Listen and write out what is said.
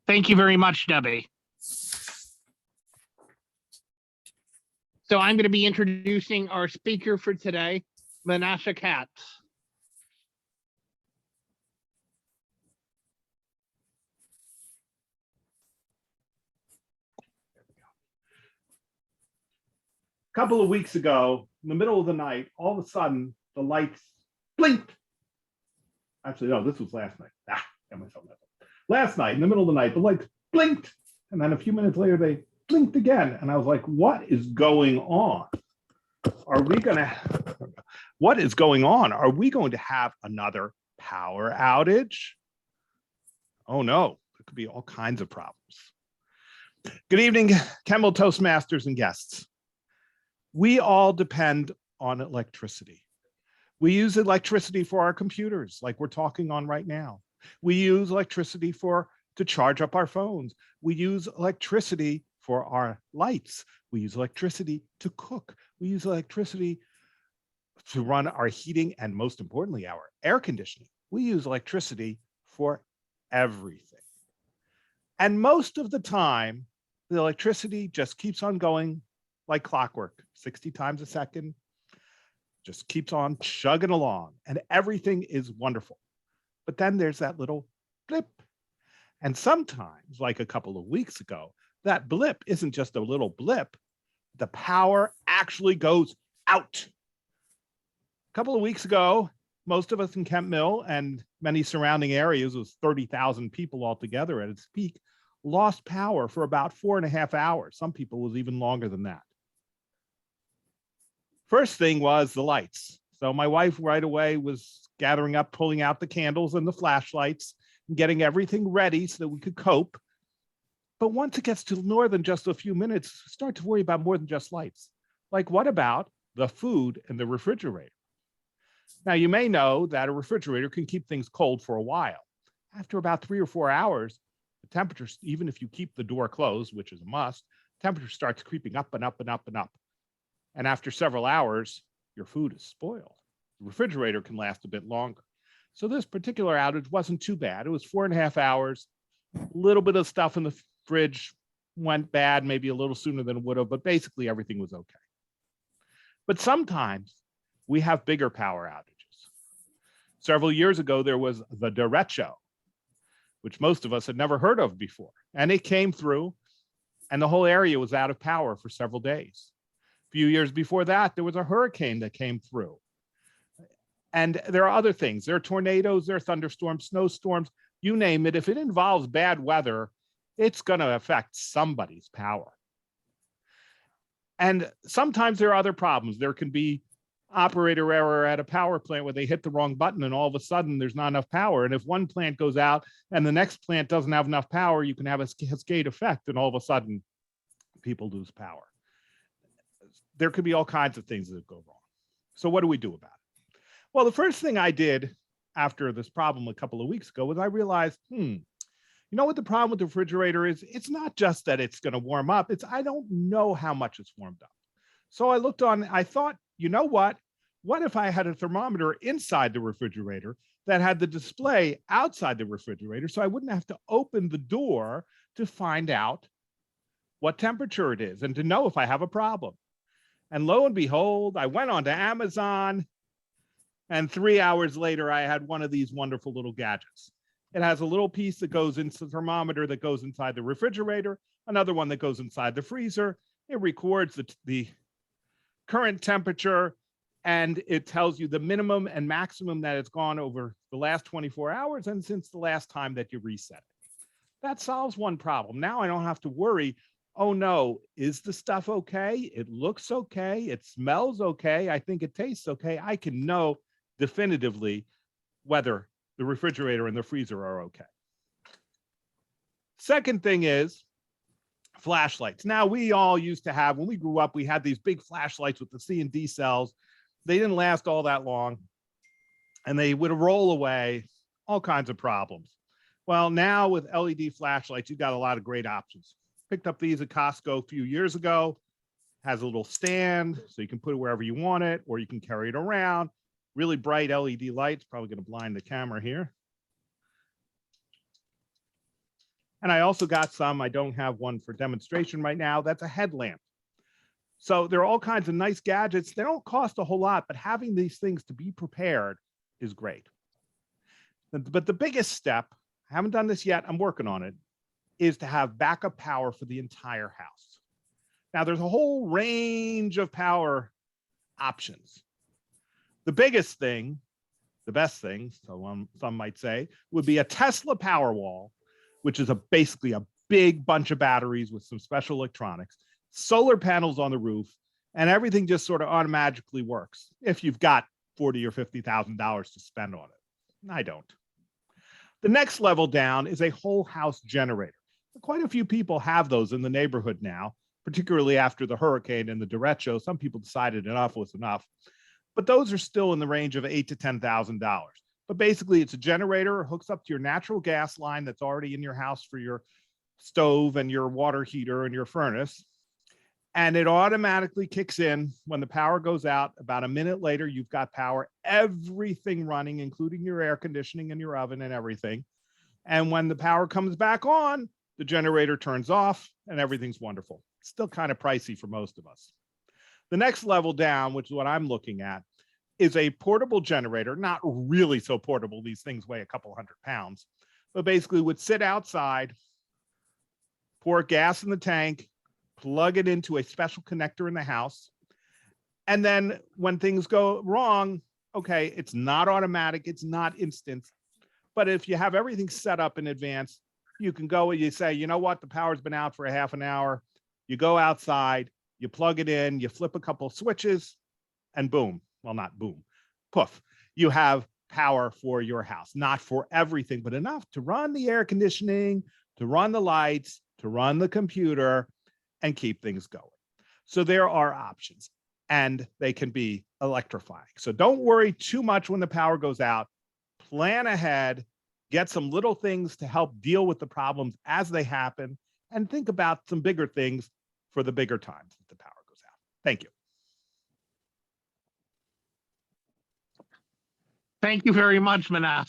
Thank you very much, Debbie. So I'm going to be introducing our speaker for today, Manasseh Katz. A couple of weeks ago, in the middle of the night, all of a sudden, the lights blinked. Actually, no, this was last night. Got myself messed up. Last night, in the middle of the night, the lights blinked. And then a few minutes later, they blinked again. And I was like, what is going on? What is going on? Are we going to have another power outage? Oh no, there could be all kinds of problems. Good evening, Kemp Toastmasters and guests. We all depend on electricity. We use electricity for our computers, like we're talking on right now. We use electricity to charge up our phones. We use electricity for our lights. We use electricity to cook. We use electricity to run our heating and, most importantly, our air conditioning. We use electricity for everything. And most of the time, the electricity just keeps on going like clockwork, 60 times a second, just keeps on chugging along, and everything is wonderful. But then there's that little blip. And sometimes, like a couple of weeks ago, that blip isn't just a little blip. The power actually goes out. A couple of weeks ago, most of us in Kemp Mill and many surrounding areas, it was 30,000 people altogether at its peak, lost power for about 4.5 hours. Some people was even longer than that. First thing was the lights. So my wife right away was gathering up, pulling out the candles and the flashlights and getting everything ready so that we could cope. But once it gets to more than just a few minutes, start to worry about more than just lights. Like, what about the food in the refrigerator? Now, you may know that a refrigerator can keep things cold for a while. After about 3 or 4 hours, the temperature, even if you keep the door closed, which is a must, temperature starts creeping up and up and up and up. And after several hours, your food is spoiled. The refrigerator can last a bit longer. So this particular outage wasn't too bad. It was 4.5 hours. A little bit of stuff in the fridge went bad, maybe a little sooner than it would have, but basically everything was okay. But sometimes we have bigger power outages. Several years ago, there was the derecho, which most of us had never heard of before. And it came through, and the whole area was out of power for several days. A few years before that, there was a hurricane that came through. And there are other things. There are tornadoes, there are thunderstorms, snowstorms, you name it. If it involves bad weather, it's going to affect somebody's power. And sometimes there are other problems. There can be operator error at a power plant where they hit the wrong button and all of a sudden there's not enough power. And if one plant goes out and the next plant doesn't have enough power, you can have a cascade effect and all of a sudden people lose power. There could be all kinds of things that go wrong. So what do we do about it? Well, the first thing I did after this problem a couple of weeks ago was I realized, you know what the problem with the refrigerator is? It's not just that it's going to warm up. It's I don't know how much it's warmed up. So I thought, you know what? What if I had a thermometer inside the refrigerator that had the display outside the refrigerator so I wouldn't have to open the door to find out what temperature it is and to know if I have a problem. And lo and behold, I went onto Amazon, and 3 hours later, I had one of these wonderful little gadgets. It has a little piece that goes into the thermometer that goes inside the refrigerator, another one that goes inside the freezer. It records the current temperature, and it tells you the minimum and maximum that it's gone over the last 24 hours and since the last time that you reset it. That solves one problem. Now I don't have to worry, oh no, is the stuff okay? It looks okay. It smells okay. I think it tastes okay. I can know definitively whether the refrigerator and the freezer are okay. Second thing is flashlights. Now, we all used to have, when we grew up, we had these big flashlights with the C and D cells. They didn't last all that long, and they would roll away, all kinds of problems. Well, now with LED flashlights, you've got a lot of great options. Picked up these at Costco a few years ago. Has a little stand, so you can put it wherever you want it, or you can carry it around. Really bright LED lights, probably going to blind the camera here. And I also got some, I don't have one for demonstration right now, that's a headlamp. So there are all kinds of nice gadgets. They don't cost a whole lot, but having these things to be prepared is great. But the biggest step, I haven't done this yet, I'm working on it, is to have backup power for the entire house. Now there's a whole range of power options. The biggest thing, the best thing, some might say, would be a Tesla Powerwall, which is basically a big bunch of batteries with some special electronics, solar panels on the roof, and everything just sort of automatically works if you've got $40,000 or $50,000 to spend on it. I don't. The next level down is a whole house generator. Quite a few people have those in the neighborhood now, particularly after the hurricane and the derecho. Some people decided enough was enough, but those are still in the range of $8,000 to $10,000. But basically it's a generator, hooks up to your natural gas line that's already in your house for your stove and your water heater and your furnace. And it automatically kicks in when the power goes out. About a minute later, you've got power, everything running, including your air conditioning and your oven and everything. And when the power comes back on, the generator turns off and everything's wonderful. It's still kind of pricey for most of us. The next level down, which is what I'm looking at, is a portable generator, not really so portable. These things weigh a couple 100 pounds, but basically would sit outside, pour gas in the tank, plug it into a special connector in the house. And then when things go wrong, okay, it's not automatic, it's not instant. But if you have everything set up in advance, you can go and you say, you know what, the power's been out for a half an hour. You go outside, you plug it in, you flip a couple of switches, and boom. Well, not boom, poof. You have power for your house, not for everything, but enough to run the air conditioning, to run the lights, to run the computer, and keep things going. So there are options, and they can be electrifying. So don't worry too much when the power goes out. Plan ahead, get some little things to help deal with the problems as they happen, and think about some bigger things for the bigger times that the power goes out. Thank you. Thank you very much, Manasseh.